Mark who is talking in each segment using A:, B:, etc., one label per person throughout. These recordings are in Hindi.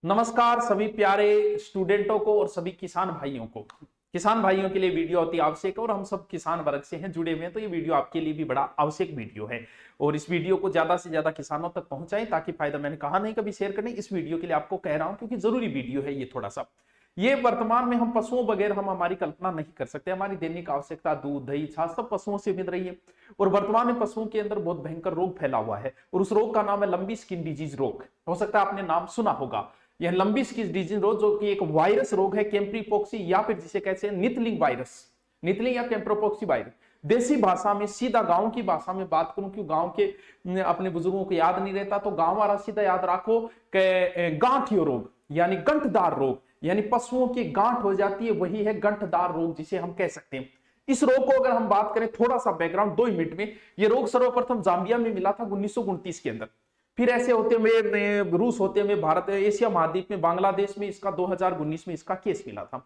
A: नमस्कार सभी प्यारे स्टूडेंटों को और सभी किसान भाइयों को। किसान भाइयों के लिए वीडियो अति आवश्यक है और हम सब किसान वर्ग से हैं जुड़े हुए हैं, तो ये वीडियो आपके लिए भी बड़ा आवश्यक वीडियो है और इस वीडियो को ज्यादा से ज्यादा किसानों तक पहुंचाएं ताकि फायदा, मैंने कहा नहीं कभी शेयर करने, इस वीडियो के लिए आपको कह रहा हूं क्योंकि जरूरी वीडियो है ये। थोड़ा सा ये वर्तमान में हम पशुओं बगैर हम हमारी कल्पना नहीं कर सकते। हमारी दैनिक आवश्यकता दूध दही छाछ सब पशुओं से मिल रही है और वर्तमान में पशुओं के अंदर बहुत भयंकर रोग फैला हुआ है और उस रोग का नाम है लंबी स्किन डिजीज रोग। हो सकता है आपने नाम सुना होगा। यह लंबी स्किन डिजीज रोग जो कि एक वायरस रोग है, कैम्प्रीपोक्सी या फिर जिसे कहते हैं नितलिंग वायरस, नितलिंग या कैम्प्रोपोक्सी वायरस। देसी भाषा में, सीधा गांव की भाषा में बात करूं, क्यों गांव के अपने बुजुर्गों को याद नहीं रहता तो गांव वाला सीधा याद रखो कि गांठियो रोग यानी गंठदार रोग, यानी पशुओं की गांठ हो जाती है, वही है गंठदार रोग जिसे हम कह सकते हैं। इस रोग को अगर हम बात करें, थोड़ा सा बैकग्राउंड 2 मिनट में, ये रोग सर्वप्रथम जाम्बिया में मिला था 1929 के अंदर। फिर ऐसे होते हुए रूस होते हुए भारत, एशिया महाद्वीप में बांग्लादेश में इसका 2019 में इसका केस मिला था।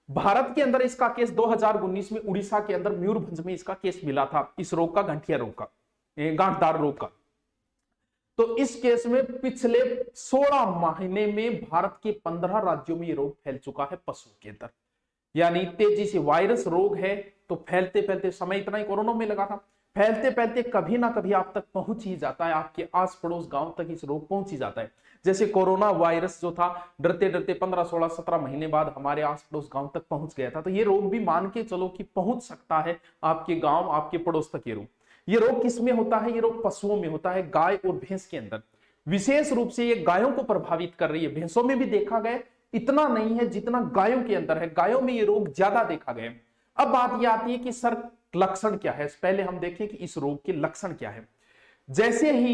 A: भारत के अंदर इसका केस 2019 में उड़ीसा के अंदर मयूरभंज में इसका केस मिला था, इस रोग का, गंठिया रोग का, गांठदार रोग का। तो इस केस में पिछले 16 महीने में भारत के 15 राज्यों में ये रोग फैल चुका है पशु के अंदर। यानी तेजी से वायरस रोग है तो फैलते फैलते, समय इतना ही कोरोना में लगा था, फैलते फैलते कभी ना कभी आप तक पहुंच ही जाता है, आपके आस पड़ोस गांव तक इस रोग पहुंच ही जाता है। जैसे कोरोना वायरस जो था, डरते डरते 15, 16, 17 महीने बाद हमारे आस पड़ोस गांव तक पहुंच गया था। तो ये रोग भी मान के चलो कि पहुंच सकता है आपके गांव, आपके पड़ोस तक। ये रोग किस में होता है? ये रोग पशुओं में होता है, गाय और भैंस के अंदर। विशेष रूप से ये गायों को प्रभावित कर रही है। भैंसों में भी देखा गया, इतना नहीं है जितना गायों के अंदर है। गायों में ये रोग ज्यादा देखा गया। अब बात ये आती है कि सर लक्षण क्या है। पहले हम देखें कि इस रोग के लक्षण क्या है। जैसे ही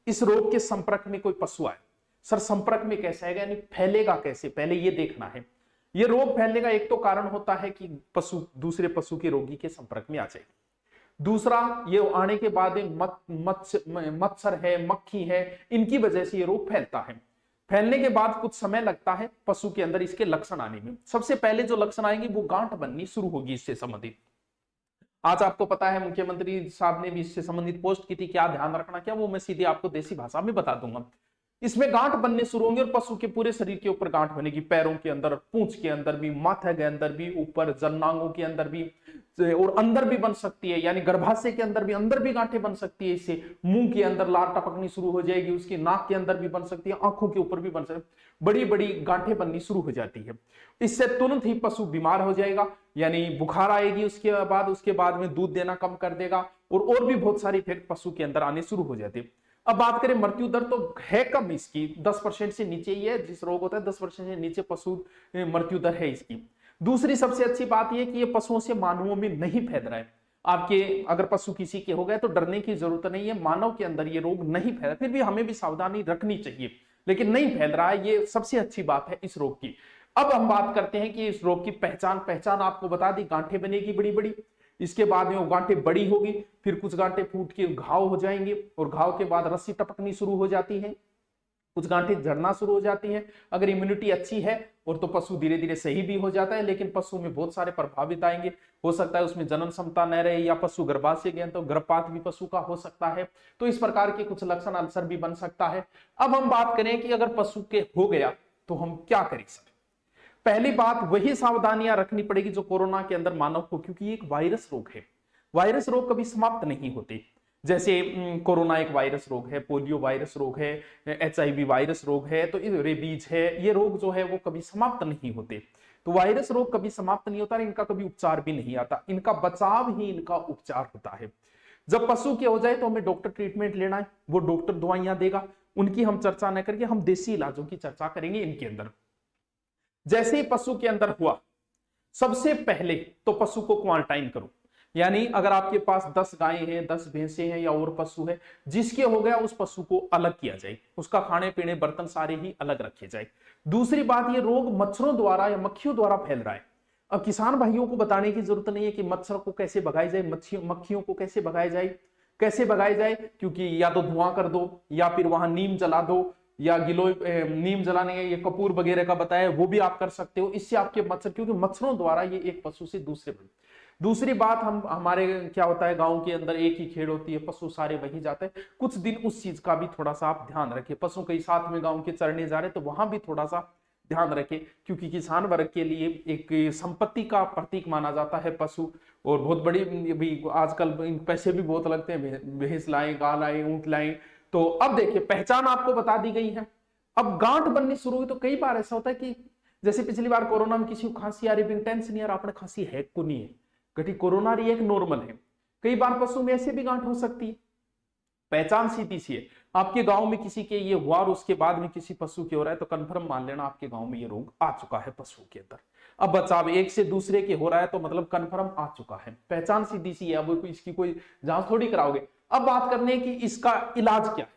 A: इस रोग के संपर्क में कोई पशु आए, सर संपर्क में कैसे आएगा, यानी फैलेगा कैसे, पहले ये देखना है। ये रोग फैलने का एक तो कारण होता है कि पशु दूसरे पशु के रोगी के संपर्क में आ जाए। दूसरा, ये आने के बाद मच्छर है, मक्खी है, इनकी वजह से ये रोग फैलता है। फैलने के बाद कुछ समय लगता है पशु के अंदर इसके लक्षण आने में। सबसे पहले जो लक्षण आएंगे वो गांठ बननी शुरू होगी इससे संबंधित। आज आपको पता है मुख्यमंत्री साहब ने भी इससे संबंधित पोस्ट की थी, क्या ध्यान रखना क्या, वो मैं सीधे आपको देसी भाषा में बता दूंगा। इसमें गांठ बनने शुरू होंगे और पशु के पूरे शरीर के ऊपर गांठ बनेगी, पैरों के अंदर, पूंछ के अंदर भी, माथे के अंदर भी, ऊपर जन्नांगों के अंदर भी और अंदर भी बन सकती है, यानी गर्भाशय के अंदर भी, अंदर भी गांठें बन सकती है। इससे मुंह के अंदर लार टपकनी शुरू हो जाएगी, उसकी नाक के अंदर भी बन सकती है, आंखों के ऊपर भी बन सकती है, बड़ी बड़ी गांठें बननी शुरू हो जाती है। इससे तुरंत ही पशु बीमार हो जाएगा, यानी बुखार आएगी, उसके बाद में दूध देना कम कर देगा और भी बहुत सारे इफेक्ट पशु के अंदर आने शुरू हो जाते हैं। अब बात करें मृत्यु दर, तो है कम इसकी, 10% से नीचे ही है। जिस रोग होता है 10% से नीचे पशु मृत्यु दर है इसकी। दूसरी सबसे अच्छी बात यह कि ये पशुओं से मानवों में नहीं फैल रहा है। आपके अगर पशु किसी के हो गए तो डरने की जरूरत नहीं है, मानव के अंदर ये रोग नहीं फैला। फिर भी हमें भी सावधानी रखनी चाहिए, लेकिन नहीं फैल रहा है, ये सबसे अच्छी बात है इस रोग की। अब हम बात करते हैं कि इस रोग की पहचान आपको बता दी, गांठें बनेगी बड़ी बड़ी, इसके बाद में वो गांठें बड़ी होगी, फिर कुछ गांठें फूट के घाव हो जाएंगे और घाव के बाद रस्सी टपकनी शुरू हो जाती है, कुछ गांठें झड़ना शुरू हो जाती हैं। अगर इम्यूनिटी अच्छी है और तो पशु धीरे धीरे सही भी हो जाता है, लेकिन पशु में बहुत सारे प्रभावित आएंगे। हो सकता है उसमें जनन क्षमता न रहे, या पशु गर्भाशय गए तो गर्भपात भी पशु का हो सकता है। तो इस प्रकार के कुछ लक्षण, अल्सर भी बन सकता है। अब हम बात करें कि अगर पशु के हो गया तो हम क्या करें सर। पहली बात, वही सावधानियां रखनी पड़ेगी जो कोरोना के अंदर मानव को, क्योंकि ये एक वायरस रोग है। वायरस रोग कभी समाप्त नहीं होते। जैसे कोरोना एक वायरस रोग है, पोलियो वायरस रोग है, HIV वायरस रोग है, तो रेबीज है, ये रोग जो है वो कभी समाप्त नहीं होते। तो वायरस रोग कभी समाप्त नहीं होता, इनका कभी उपचार भी नहीं आता, इनका बचाव ही इनका उपचार होता है। जब पशु के हो जाए तो हमें डॉक्टर ट्रीटमेंट लेना है, वो डॉक्टर दवाइयां देगा, उनकी हम चर्चा न करके हम देसी इलाजों की चर्चा करेंगे इनके अंदर। जैसे ही पशु के अंदर हुआ, सबसे पहले तो पशु को क्वारंटाइन करो। यानी अगर आपके पास 10 गायें हैं, 10 भैंसे हैं या और पशु है, जिसके हो गया उस पशु को अलग किया जाए, उसका खाने पीने बर्तन सारे ही अलग रखे जाए। दूसरी बात, ये रोग मच्छरों द्वारा या मक्खियों द्वारा फैल रहा है। अब किसान भाइयों को बताने की जरूरत नहीं है कि मच्छर को कैसे भगाया जाए, मक्खियों को कैसे भगाया जाए, क्योंकि या तो धुआं कर दो या फिर वहां नीम जला दो, या नीम जलाने, ये कपूर वगैरह का बताया वो भी आप कर सकते हो। इससे आपके मच्छर, क्योंकि मच्छरों द्वारा ये एक पशु से दूसरे दूसरी बात, हम हमारे क्या होता है गांव के अंदर एक ही खेड़ होती है, पशु सारे वहीं जाते हैं। कुछ दिन उस चीज का भी थोड़ा सा आप ध्यान रखें। पशु कई साथ में गांव के चरने जा रहे तो वहां भी थोड़ा सा ध्यान रखें, क्योंकि किसान वर्ग के लिए एक संपत्ति का प्रतीक माना जाता है पशु। और बहुत बड़ी भी आजकल पैसे भी बहुत लगते हैं, भैंस लाएं, गाय लाएं, ऊंट लाएं। तो अब देखिए पहचान आपको बता दी गई है। अब गांठ बननी शुरू हुई तो कई बार ऐसा होता है कि जैसे पिछली बार कोरोना में किसी को खांसी आ रही, टेंशन नहीं आ रहा, आपने खांसी है को नहीं है, घटी कोरोना रही एक नॉर्मल है। कई बार पशु में ऐसे भी गांठ हो सकती है। पहचान सीधी सी है, आपके गांव में किसी के ये हुआ और उसके बाद में किसी पशु के हो रहा है तो कंफर्म मान लेना आपके गांव में ये रोग आ चुका है पशु के अंदर। अब बचाव एक से दूसरे के हो रहा है तो मतलब कंफर्म आ चुका है। पहचान सीधी सी है, अब इसकी कोई जांच थोड़ी कराओगे। अब बात करने की इसका इलाज क्या है।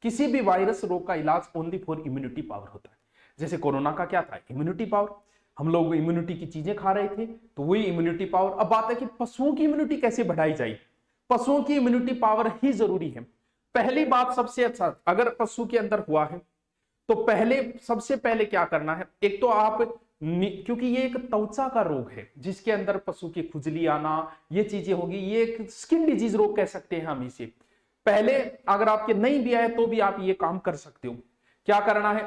A: किसी भी वायरस रोग का इलाज ओनली फॉर इम्यूनिटी पावर होता है। जैसे कोरोना का क्या था, इम्यूनिटी पावर, हम लोग इम्यूनिटी की चीजें खा रहे थे तो वही इम्यूनिटी पावर। अब बात है कि पशुओं की इम्यूनिटी कैसे बढ़ाई जाए। पशुओं की इम्यूनिटी पावर ही जरूरी है। पहली बात सबसे अच्छा, अगर पशु के अंदर हुआ है तो सबसे पहले क्या करना है, एक तो आप क्योंकि ये एक त्वचा का रोग है जिसके अंदर पशु की खुजली आना, ये चीजें होगी, ये एक स्किन डिजीज रोग कह सकते हैं हम इसे। पहले अगर आपके नहीं भी आए तो भी आप ये काम कर सकते हो। क्या करना है,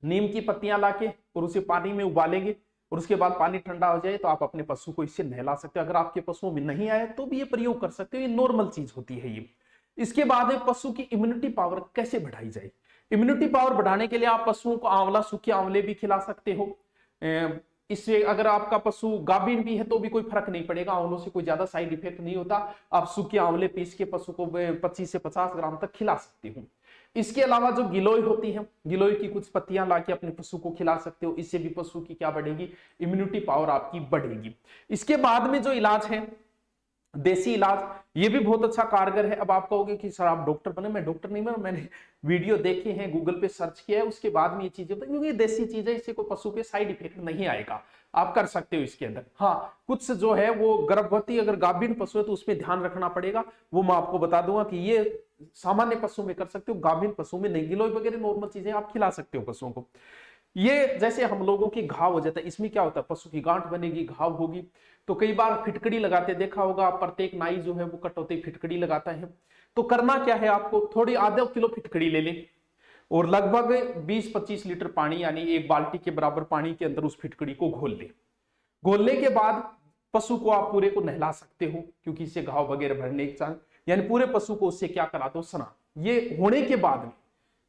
A: नीम की पत्तियां लाके और उसे पानी में उबालेंगे और उसके बाद पानी ठंडा हो जाए तो आप अपने पशु को इससे नहला सकते हो। अगर आपके पशुओं में नहीं आए तो भी ये प्रयोग कर सकते हो, ये नॉर्मल चीज होती है ये। इसके बाद पशु की इम्यूनिटी पावर कैसे बढ़ाई जाए। इम्यूनिटी पावर बढ़ाने के लिए आप पशुओं को आंवला, सूखे आंवले भी खिला सकते हो। इससे अगर आपका पशु गाभीन भी है तो भी कोई फर्क नहीं पड़ेगा, आंवलों से कोई ज्यादा साइड इफेक्ट नहीं होता। आप सूखे आंवले पीस के पशु को 25 से 50 ग्राम तक खिला सकते हो। इसके अलावा जो गिलोय होती है, गिलोय की कुछ पत्तियां लाके अपने पशु को खिला सकते हो। इससे भी पशु की क्या बढ़ेगी, इम्यूनिटी पावर आपकी बढ़ेगी। इसके बाद में जो इलाज है देसी इलाज, ये भी बहुत अच्छा कारगर है। अब आप कहोगे कि सर आप डॉक्टर बने, मैं डॉक्टर नहीं बना, मैंने वीडियो देखे हैं, गूगल पे सर्च किया है, उसके बाद में ये चीजें, क्योंकि ये देसी चीज है, इससे कोई पशु पे साइड इफेक्ट नहीं आएगा, आप कर सकते हो इसके अंदर। हाँ, कुछ जो है वो गर्भवती अगर गाभीन पशु है तो उसमें ध्यान रखना पड़ेगा, वो मैं आपको बता दूंगा कि ये सामान्य पशु में कर सकते हो, गाभीन पशु में नहीं। गिलोय वगैरह नॉर्मल चीजें आप खिला सकते हो पशुओं को। ये जैसे हम लोगों की घाव हो जाता है, इसमें क्या होता है, पशु की गांठ बनेगी, घाव होगी, तो कई बार फिटकड़ी लगाते देखा होगा, प्रत्येक नाई जो है वो कटौती फिटकड़ी लगाता है। तो करना क्या है, आपको थोड़ी आधा किलो फिटकड़ी ले लें और लगभग 20-25 लीटर पानी यानी एक बाल्टी के बराबर पानी के अंदर उस फिटकड़ी को घोल लें। घोलने के बाद पशु को आप पूरे को नहला सकते हो, क्योंकि इससे घाव वगैरह भरने के चांस, यानी पूरे पशु को उससे क्या करा दो, स्नान। ये होने के बाद में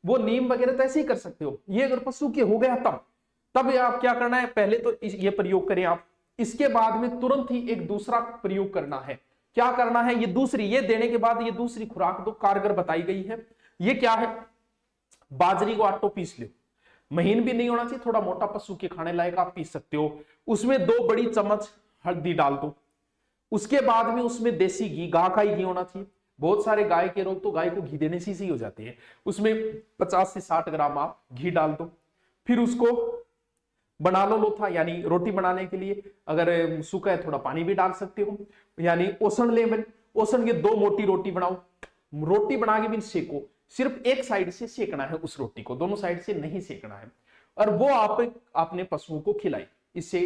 A: वो नीम वगैरह तो ऐसे ही कर सकते हो। ये अगर पशु के हो गया तब आप क्या करना है, पहले तो ये प्रयोग करें आप। इसके बाद में तुरंत ही एक दूसरा प्रयोग करना है। क्या करना है, ये देने के बाद ये दूसरी खुराक दो, कारगर बताई गई है। ये क्या है, बाजरी को आटो पीस लो, महीन भी नहीं होना चाहिए, थोड़ा मोटा, पशु के खाने लायक आप पीस सकते हो। उसमें 2 बड़ी चम्मच हल्दी डाल दो। उसके बाद में उसमें देसी घी, गाय का ही घी होना चाहिए। बहुत सारे गाय के रोग तो गाय को घी देने से ही हो जाते हैं। उसमें 50 से 60 ग्राम आप घी डाल दो। फिर उसको बना लो लोथा, यानी रोटी बनाने के लिए अगर सूखा है थोड़ा पानी भी डाल सकते हो, यानी ओसन लेवल। ओसन के 2 मोटी रोटी बनाओ, रोटी बना के भी सेको, सिर्फ एक साइड से सेकना है उस रोटी को, दोनों साइड से नहीं सेकना है। और वो आप अपने पशुओं को खिलाई, इससे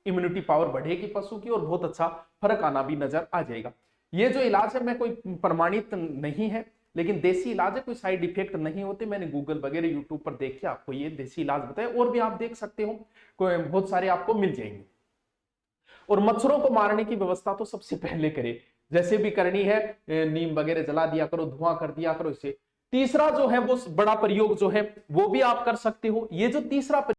A: इम्यूनिटी पावर बढ़ेगी पशु की और बहुत अच्छा फर्क आना भी नजर आ जाएगा। ये जो इलाज है मैं कोई प्रमाणित नहीं है, लेकिन देसी इलाज है, कोई साइड इफेक्ट नहीं होते। मैंने गूगल वगैरह यूट्यूब पर देख के आपको ये देसी इलाज बताया, और भी आप देख सकते हो, कोई बहुत सारे आपको मिल जाएंगे। और मच्छरों को मारने की व्यवस्था तो सबसे पहले करें, जैसे भी करनी है, नीम वगैरह जला दिया करो, धुआं कर दिया करो इससे। तीसरा जो है वो बड़ा प्रयोग जो है वो भी आप कर सकते हो। ये जो तीसरा